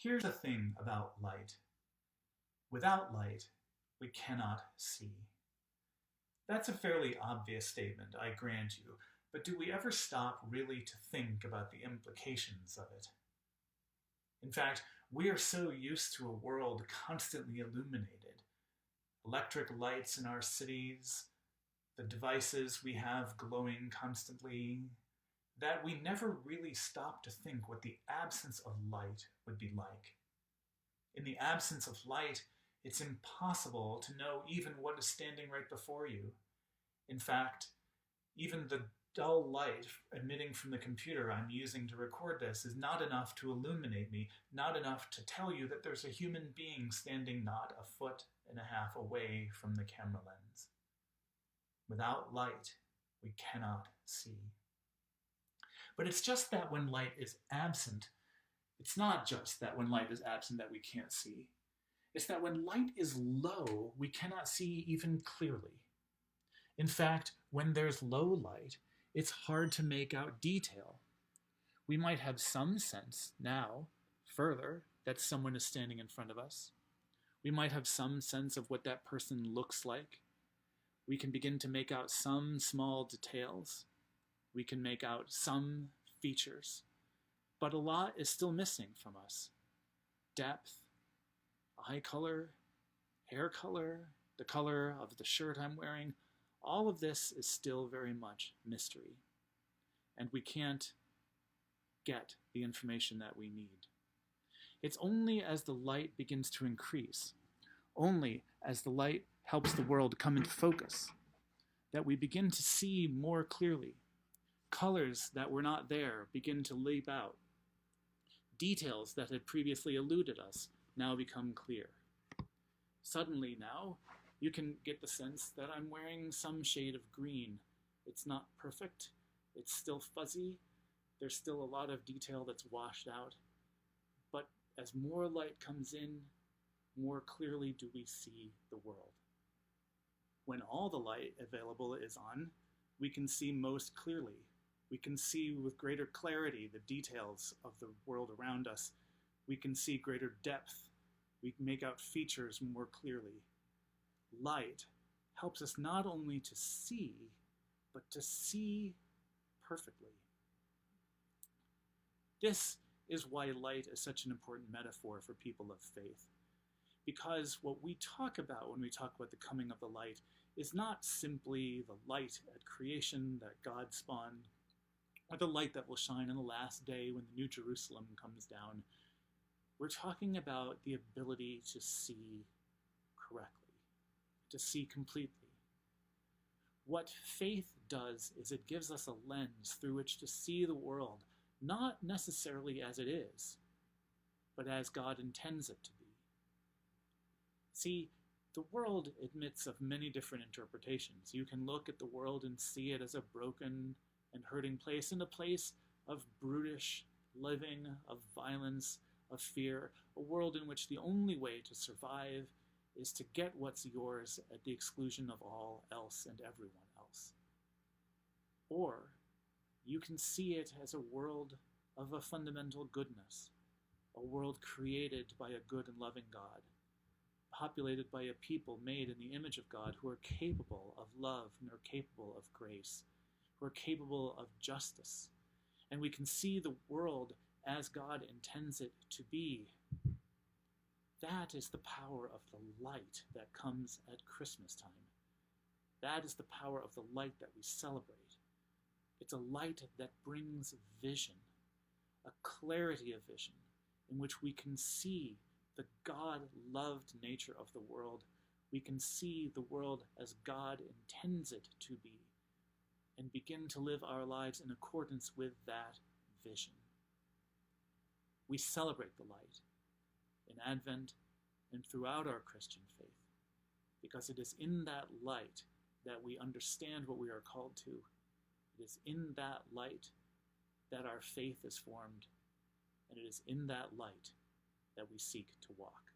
Here's the thing about light. Without light, we cannot see. That's a fairly obvious statement, I grant you, but do we ever stop really to think about the implications of it? In fact, we are so used to a world constantly illuminated. Electric lights in our cities, the devices we have glowing constantly, that we never really stop to think what the absence of light would be like. In the absence of light, it's impossible to know even what is standing right before you. In fact, even the dull light emitting from the computer I'm using to record this is not enough to illuminate me, not enough to tell you that there's a human being standing not a foot and a half away from the camera lens. Without light, we cannot see. But it's just that when light is absent, it's not just that when light is absent that we can't see. It's that when light is low, we cannot see even clearly. In fact, when there's low light, it's hard to make out detail. We might have some sense now, further, that someone is standing in front of us. We might have some sense of what that person looks like. We can begin to make out some small details. We can make out some features. But a lot is still missing from us. Depth, eye color, hair color, the color of the shirt I'm wearing, all of this is still very much mystery. And we can't get the information that we need. It's only as the light begins to increase, only as the light helps the world come into focus, that we begin to see more clearly. Colors that were not there begin to leap out. Details that had previously eluded us now become clear. Suddenly now, you can get the sense that I'm wearing some shade of green. It's not perfect. It's still fuzzy. There's still a lot of detail that's washed out. But as more light comes in, more clearly do we see the world. When all the light available is on, we can see most clearly. We can see with greater clarity the details of the world around us. We can see greater depth. We can make out features more clearly. Light helps us not only to see, but to see perfectly. This is why light is such an important metaphor for people of faith. Because what we talk about when we talk about the coming of the light is not simply the light at creation that God spawned, or the light that will shine on the last day when the New Jerusalem comes down. We're talking about the ability to see correctly, to see completely. What faith does is it gives us a lens through which to see the world, not necessarily as it is, but as God intends it to be. See, the world admits of many different interpretations. You can look at the world and see it as a broken and hurting place, and a place of brutish living, of violence, of fear, a world in which the only way to survive is to get what's yours at the exclusion of all else and everyone else. Or you can see it as a world of a fundamental goodness, a world created by a good and loving God, populated by a people made in the image of God who are capable of love and are capable of grace, who are capable of justice. And we can see the world as God intends it to be. That is the power of the light that comes at Christmas time. That is the power of the light that we celebrate. It's a light that brings vision, a clarity of vision in which we can see the God-loved nature of the world. We can see the world as God intends it to be and begin to live our lives in accordance with that vision. We celebrate the light in Advent and throughout our Christian faith, because it is in that light that we understand what we are called to. It is in that light that our faith is formed, and it is in that light that we seek to walk.